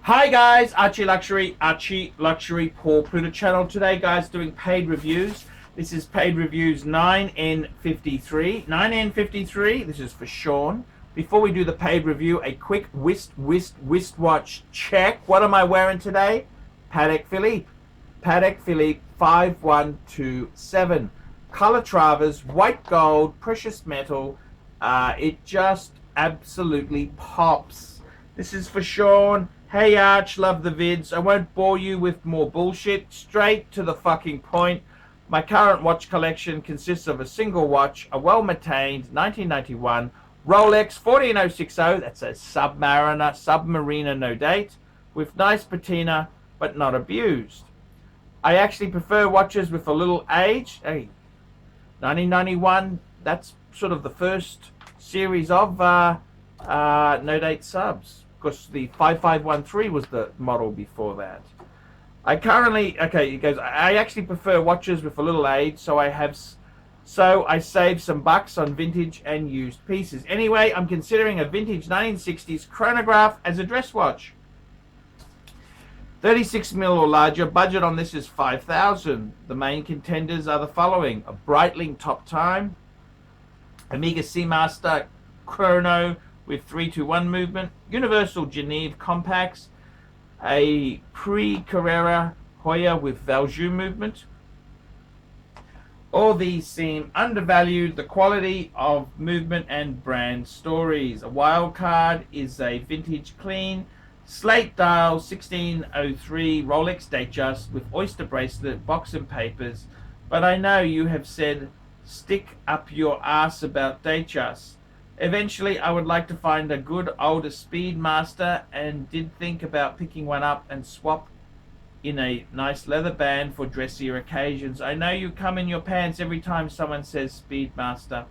Hi guys, ArchieLuxury, Paul Pluta channel. Today guys, doing paid reviews. This is paid reviews 9N53. 9N53, this is for Sean. Before we do the paid review, a quick wristwatch check. What am I wearing today? Patek Philippe 5127. Calatrava's, white gold, precious metal. It just absolutely pops. This is for Sean. Hey Arch, love the vids. I won't bore you with more bullshit. Straight to the fucking point. My current watch collection consists of a single watch, a well-maintained 1991 Rolex 14060. That's a Submariner no date, with nice patina, but not abused. I actually prefer watches with a little age. Hey, 1991, that's sort of the first series of no date subs. Because the 5513 was the model before that. I actually prefer watches with a little age, so I save some bucks on vintage and used pieces. Anyway, I'm considering a vintage 1960s chronograph as a dress watch. 36mm or larger. Budget on this is $5,000. The main contenders are the following: a Breitling Top Time, Omega Seamaster Chrono with 3-to-1 movement, Universal Geneve Compacts, a pre-Carrera Hoya with Valjoux movement. All these seem undervalued. The quality of movement and brand stories. A wild card is a vintage clean slate dial 1603 Rolex Datejust with oyster bracelet, box and papers. But I know you have said stick up your ass about Datejust. Eventually, I would like to find a good older Speedmaster, and did think about picking one up and swap in a nice leather band for dressier occasions. I know you come in your pants every time someone says Speedmaster.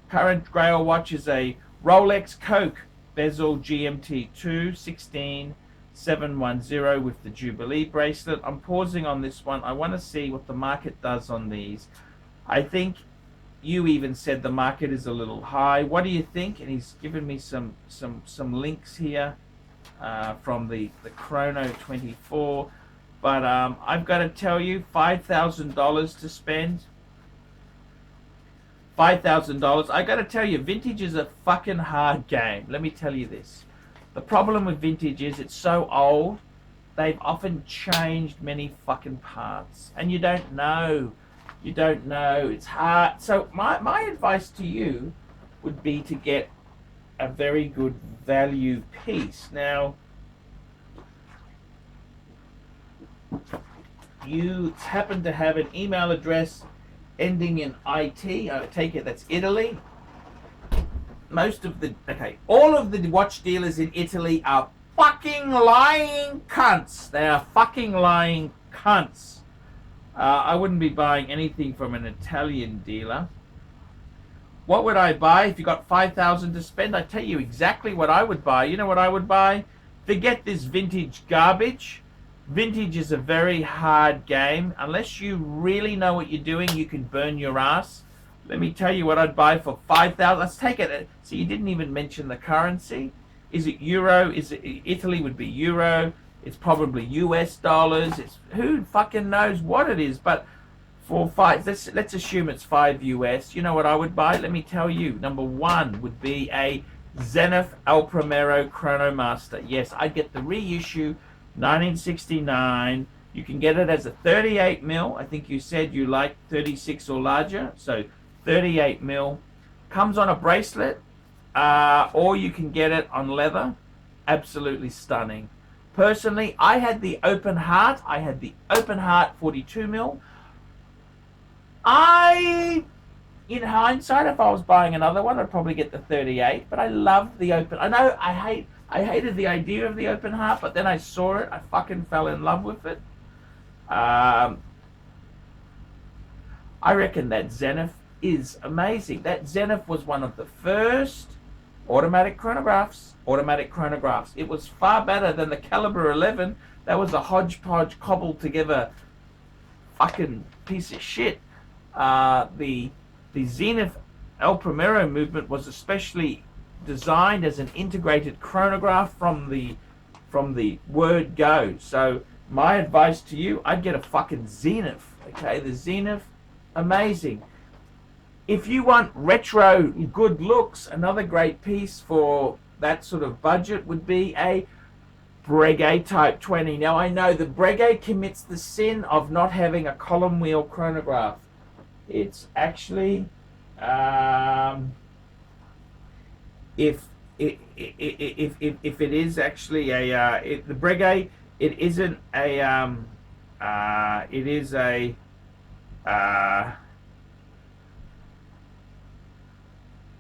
Current Grail watch is a Rolex Coke bezel GMT2 16710 with the Jubilee bracelet. I'm pausing on this one. I want to see what the market does on these. I think you even said the market is a little high. What do you think? And he's given me some links here from the Chrono 24. But I've got to tell you, $5,000 to spend. $5,000. I got to tell you, vintage is a fucking hard game. Let me tell you this. The problem with vintage is it's so old. They've often changed many fucking parts, and you don't know. You don't know. It's hard. So my advice to you would be to get a very good value piece. Now, you happen to have an email address ending in IT. I take it that's Italy. All of the watch dealers in Italy are fucking lying cunts. They are fucking lying cunts. I wouldn't be buying anything from an Italian dealer. What would I buy if you got $5,000 to spend? I tell you exactly what I would buy. You know what I would buy? Forget this vintage garbage. Vintage is a very hard game. Unless you really know what you're doing, you can burn your ass. Let me tell you what I'd buy for $5,000. Let's take it. So you didn't even mention the currency. Is it euro? Is it Italy would be euro? It's probably US dollars. It's who fucking knows what it is. But for let's assume it's 5 US. You know what I would buy? Let me tell you. Number one would be a Zenith El Primero Chronomaster. Yes, I'd get the reissue 1969. You can get it as a 38mm. I think you said you like 36 or larger. So 38mm. Comes on a bracelet. Or you can get it on leather. Absolutely stunning. Personally, I had the open heart. 42mm. In hindsight, if I was buying another one, I'd probably get the 38. But I love the open. I know I hated the idea of the open heart, but then I saw it. I fucking fell in love with it. I reckon that Zenith is amazing. That Zenith was one of the first automatic chronographs. It was far better than the Caliber 11. That was a hodgepodge cobbled together fucking piece of shit. The Zenith El Primero movement was especially designed as an integrated chronograph from the from the word go. So my advice to you, I'd get a fucking Zenith. Okay, the Zenith, amazing. If you want retro good looks, another great piece for that sort of budget would be a Breguet Type 20. Now I know the Breguet commits the sin of not having a column wheel chronograph. It's actually if it is actually a the Breguet, it isn't a it is a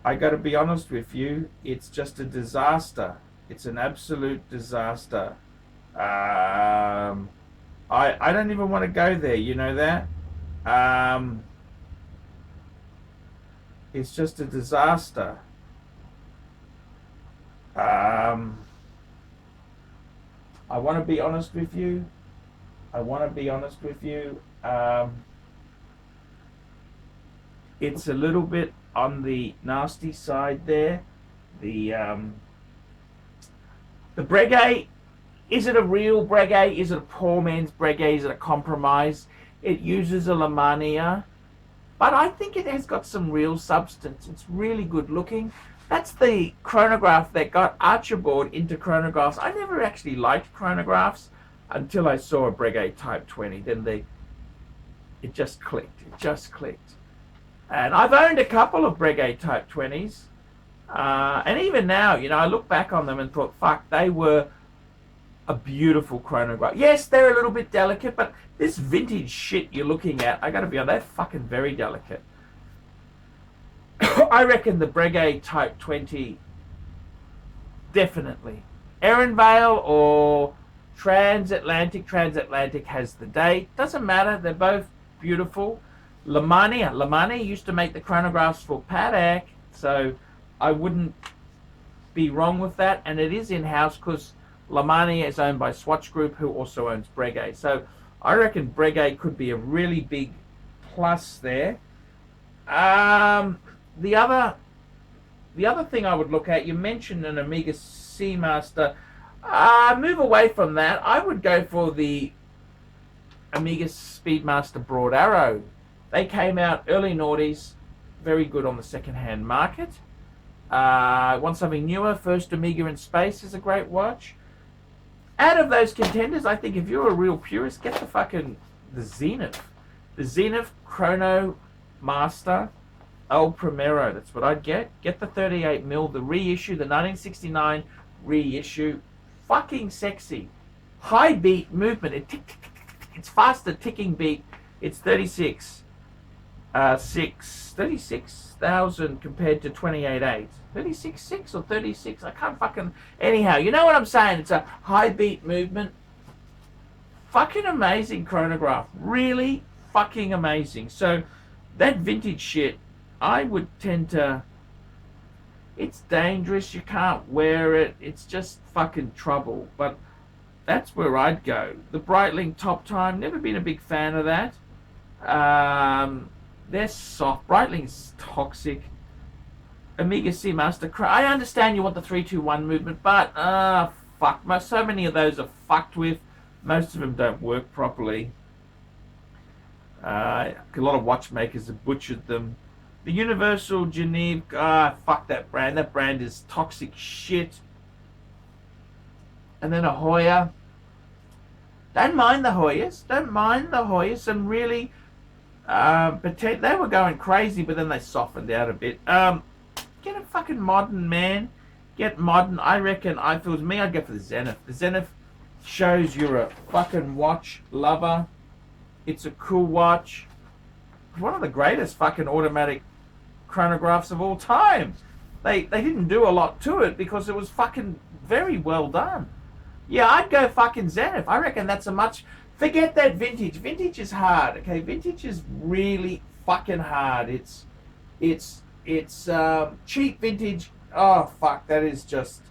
I got to be honest with you, it's just a disaster. It's an absolute disaster. I don't even want to go there, you know that? It's just a disaster. I want to be honest with you. It's a little bit on the nasty side there. The Breguet, is it a real Breguet? Is it a poor man's Breguet? Is it a compromise? It uses a Lamania, but I think it has got some real substance. It's really good looking. That's the chronograph that got Archibald into chronographs. I never actually liked chronographs until I saw a Breguet Type 20. Then it just clicked. It just clicked. And I've owned a couple of Breguet Type 20s. And even now, you know, I look back on them and thought, fuck, they were a beautiful chronograph. Yes, they're a little bit delicate, but this vintage shit you're looking at, I gotta be honest, they're fucking very delicate. I reckon the Breguet Type 20, definitely. Erinvale or Transatlantic. Transatlantic has the date. Doesn't matter, they're both beautiful. Lamania used to make the chronographs for Paddock, so I wouldn't be wrong with that. And it is in-house because Lamania is owned by Swatch Group, who also owns Breguet. So I reckon Breguet could be a really big plus there. The other thing I would look at, you mentioned an Omega Seamaster. Move away from that. I would go for the Omega Speedmaster Broad Arrow. They came out early noughties, very good on the second-hand market. Want something newer? First Omega in Space is a great watch. Out of those contenders, I think if you're a real purist, get the Zenith. The Zenith Chrono Master El Primero. That's what I'd get. Get the 38mm, the reissue, the 1969 reissue. Fucking sexy. High beat movement. It's faster ticking beat. It's 36,000 compared to 28.8. 36.6 or 36? I can't fucking... Anyhow, you know what I'm saying? It's a high beat movement. Fucking amazing chronograph. Really fucking amazing. So, that vintage shit, I would tend to... It's dangerous. You can't wear it. It's just fucking trouble. But that's where I'd go. The Breitling Top Time, never been a big fan of that. They're soft. Breitling's toxic. Omega Seamaster. I understand you want the 3-2-1 movement, but fuck. So many of those are fucked with. Most of them don't work properly. A lot of watchmakers have butchered them. The Universal Geneve. Fuck that brand. That brand is toxic shit. And then a Hoya. Don't mind the Hoyas. Don't mind the Hoyas. Some really... but they were going crazy, but then they softened out a bit. Get a fucking modern, man. Get modern. I reckon, if it was me, I'd go for the Zenith. The Zenith shows you're a fucking watch lover. It's a cool watch. One of the greatest fucking automatic chronographs of all time. They didn't do a lot to it because it was fucking very well done. Yeah, I'd go fucking Zenith. I reckon that's a much... Forget that vintage. Vintage is hard, okay? Vintage is really fucking hard. It's cheap vintage. Oh, fuck. That is just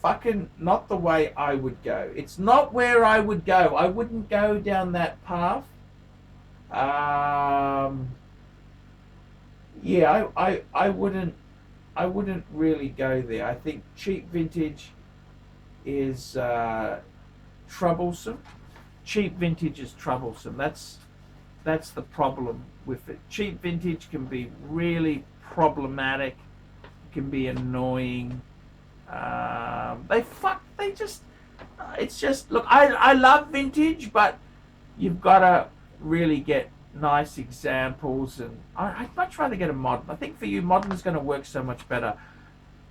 fucking not the way I would go. It's not where I would go. I wouldn't go down that path. Yeah, I wouldn't really go there. I think cheap vintage is troublesome. Cheap vintage is troublesome. That's the problem with it. Cheap vintage can be really problematic. Can be annoying. It's just, look, I love vintage, but you've got to really get nice examples, and I'd much rather get a modern. I think for you, modern is going to work so much better.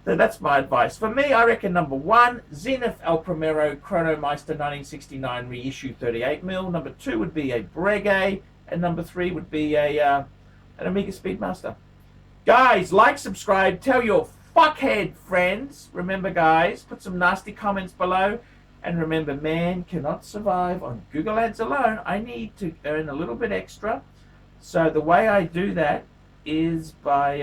So that's my advice. For me, I reckon number 1, Zenith El Primero Chronomeister 1969 reissue 38mm. Number 2 would be a Breguet, and number 3 would be an Amiga Speedmaster. Guys, like, subscribe, tell your fuckhead friends. Remember, guys, put some nasty comments below. And remember, man cannot survive on Google Ads alone. I need to earn a little bit extra. So the way I do that is by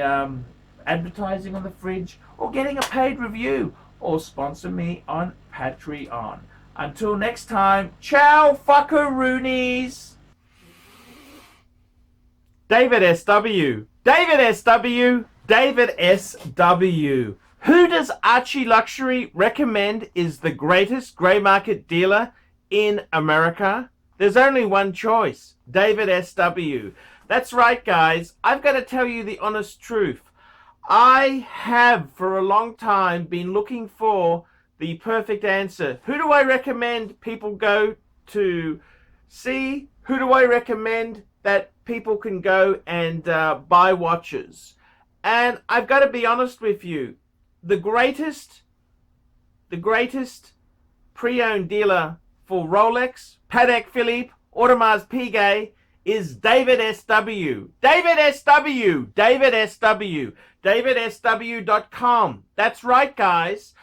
advertising on the fridge, or getting a paid review, or sponsor me on Patreon. Until next time, ciao fuckaroonies. David SW. David SW. David SW. Who does ArchieLuxury recommend is the greatest grey market dealer in America? There's only one choice, David SW. That's right, guys. I've got to tell you the honest truth. I have for a long time been looking for the perfect answer. Who do I recommend people go to see? Who do I recommend that people can go and buy watches? And I've got to be honest with you. The greatest pre-owned dealer for Rolex, Patek Philippe, Audemars Piguet is David SW. David SW. David SW. DavidSW.com. That's right, guys.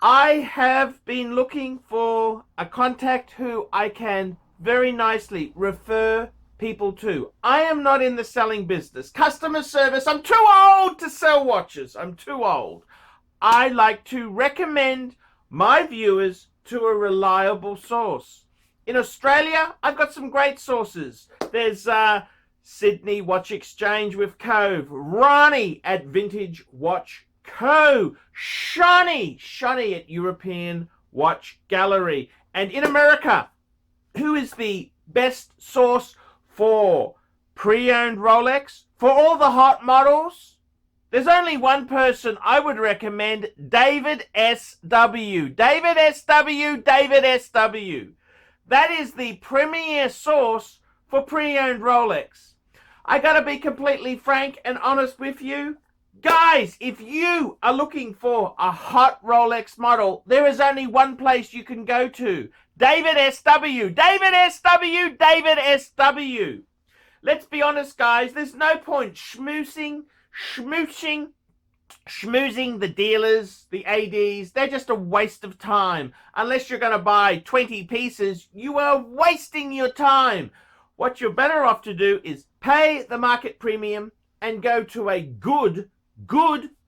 I have been looking for a contact who I can very nicely refer people to. I am not in the selling business. Customer service, I'm too old to sell watches. I'm too old. I like to recommend my viewers to a reliable source. In Australia, I've got some great sources. There's Sydney Watch Exchange with Cove, Ronnie at Vintage Watch Co, Shani at European Watch Gallery. And in America, who is the best source for pre-owned Rolex? For all the hot models? There's only one person I would recommend, David SW. David SW, David SW. That is the premier source for pre-owned Rolex. I gotta be completely frank and honest with you. Guys, if you are looking for a hot Rolex model, there is only one place you can go to. David SW. David SW, David SW. Let's be honest, guys, there's no point schmoozing the dealers, the ADs. They're just a waste of time. Unless you're going to buy 20 pieces, you are wasting your time. What you're better off to do is pay the market premium and go to a good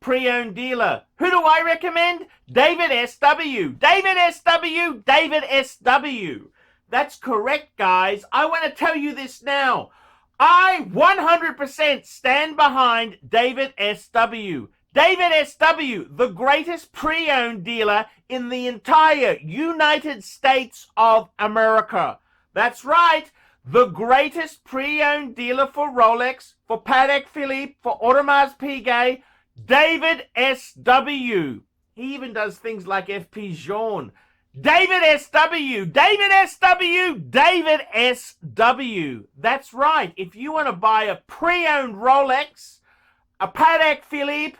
pre-owned dealer. Who do I recommend? David SW. David SW. David SW. That's correct, guys. I want to tell you this now. I 100% stand behind David SW. David SW, the greatest pre-owned dealer in the entire United States of America. That's right, the greatest pre-owned dealer for Rolex, for Patek Philippe, for Audemars Piguet, David SW. He even does things like FP Journe. David SW, David SW, David SW. That's right. If you want to buy a pre-owned Rolex, a Patek Philippe,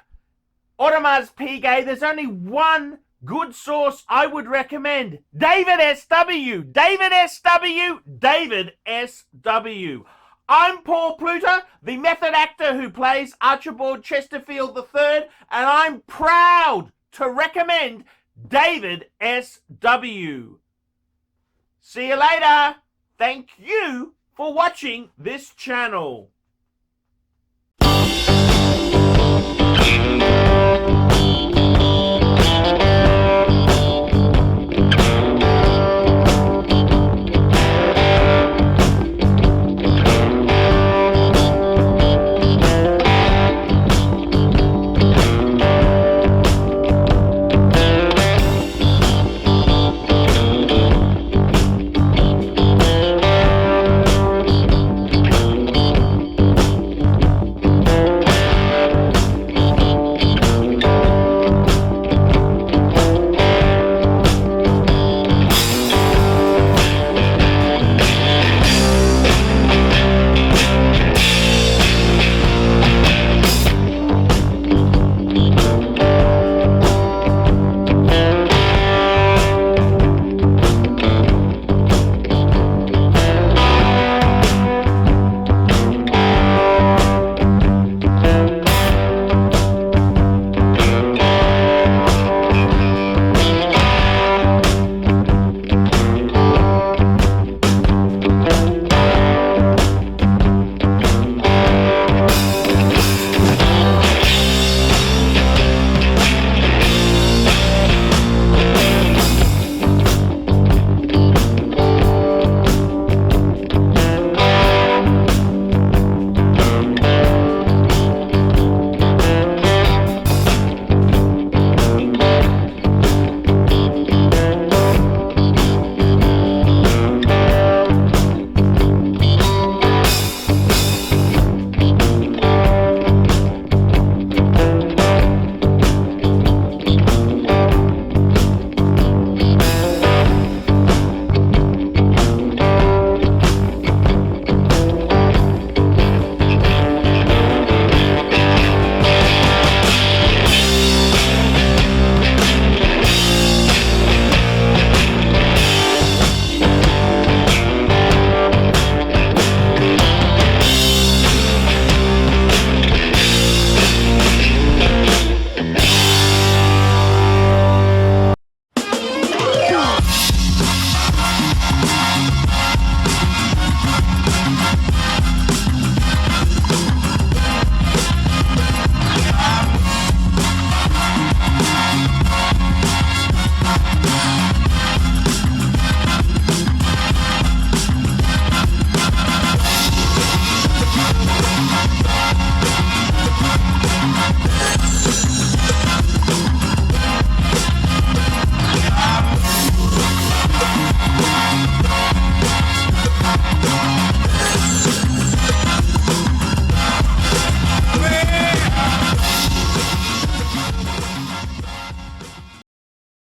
Audemars Piguet, there's only one good source I would recommend. David SW, David SW, David SW. I'm Paul Pluta, the method actor who plays Archibald Chesterfield III, and I'm proud to recommend David SW. See you later. Thank you for watching this channel.